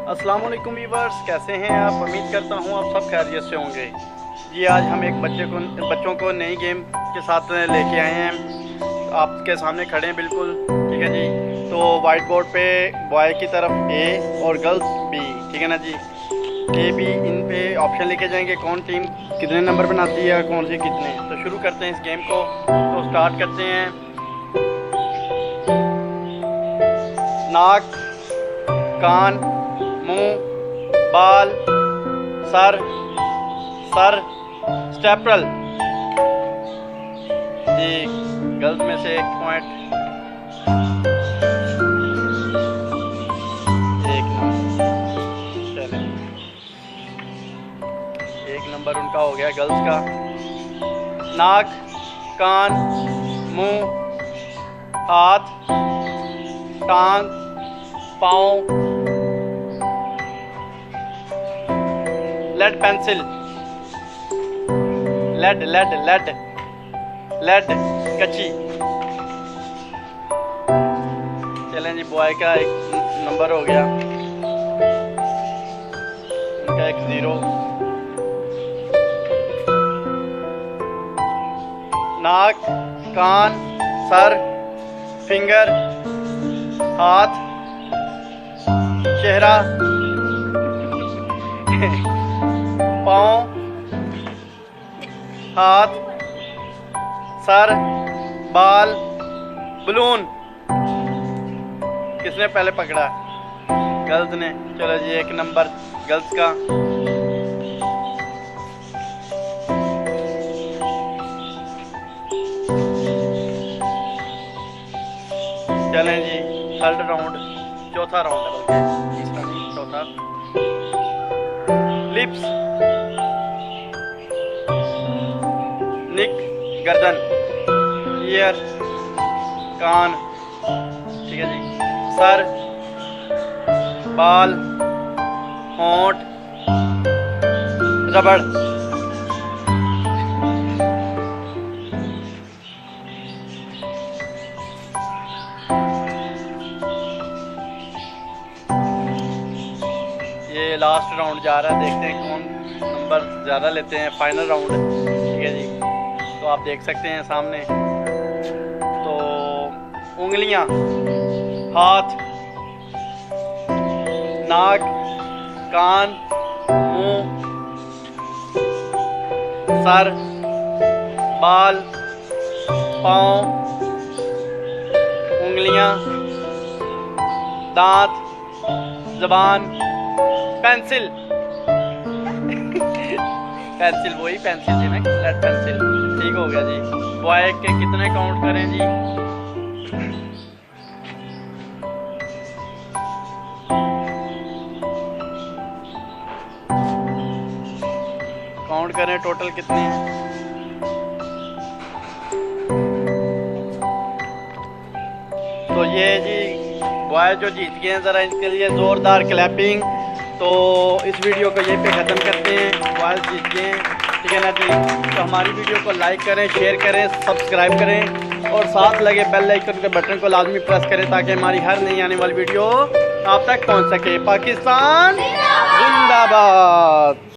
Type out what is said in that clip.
अस्सलाम वालेकुम व्यूअर्स, कैसे हैं आप? उम्मीद करता हूं आप सब खैरियत से होंगे। जी आज हम एक बच्चों को नई गेम के साथ लेके आए हैं, आपके सामने खड़े हैं बिल्कुल, ठीक है जी। तो वाइट बोर्ड पे बॉय की तरफ ए और गर्ल्स बी, ठीक है ना जी। ए बी इन पे ऑप्शन लिखे जाएंगे, कौन टीम कितने नंबर बनाती है, कौन सी कितने। तो शुरू करते हैं इस गेम को, तो स्टार्ट करते हैं। नाक, कान, मुंह, बाल, सर, स्टेपल। जी गर्ल्स में से एक पॉइंट, चले एक नंबर उनका हो गया गर्ल्स का। नाक, कान, मुंह, हाथ, टांग, पाँव, लेड पेंसिल, लेड कच्ची। चलें जी, बॉय का एक नंबर हो गया, उनका एक 0। नाक, कान, सर, फिंगर, हाथ, चेहरा, पाँव, हाथ, सर, बाल, बलून। किसने पहले पकड़ा? गर्ल्स ने। चलो जी, एक नंबर गर्ल्स का। चलें जी, थर्ड राउंड, चौथा राउंड है बल्कि, तीसरा नहीं चौथा। लिप्स, निक गर्दन, ईयर कान, ठीक है जी। सर, बाल, होंठ, रबड़। ये लास्ट राउंड जा रहा है, देखते हैं कौन नंबर ज़्यादा लेते हैं। फाइनल राउंड, ठीक है जी। तो आप देख सकते हैं सामने, तो उंगलियां, हाथ, नाक, कान, मुंह, सर, बाल, पाँव, उंगलियां, दांत, ज़बान, पेंसिल। पेंसिल वही पेंसिल थी ना, लेड पेंसिल। ठीक हो गया जी। बॉय के कितने काउंट करें जी? काउंट करें टोटल कितने हैं। तो ये जी बॉय जो जीत गए हैं, ज़रा इनके लिए ज़ोरदार क्लैपिंग। तो इस वीडियो को यहीं पे ख़त्म करते हैं। बॉय जीत गए हैं, ठीक है ना जी। तो हमारी वीडियो को लाइक करें, शेयर करें, सब्सक्राइब करें और साथ लगे बेल आइकन के बटन को लाजमी प्रेस करें ताकि हमारी हर नई आने वाली वीडियो आप तक पहुंच सके। पाकिस्तान जिंदाबाद।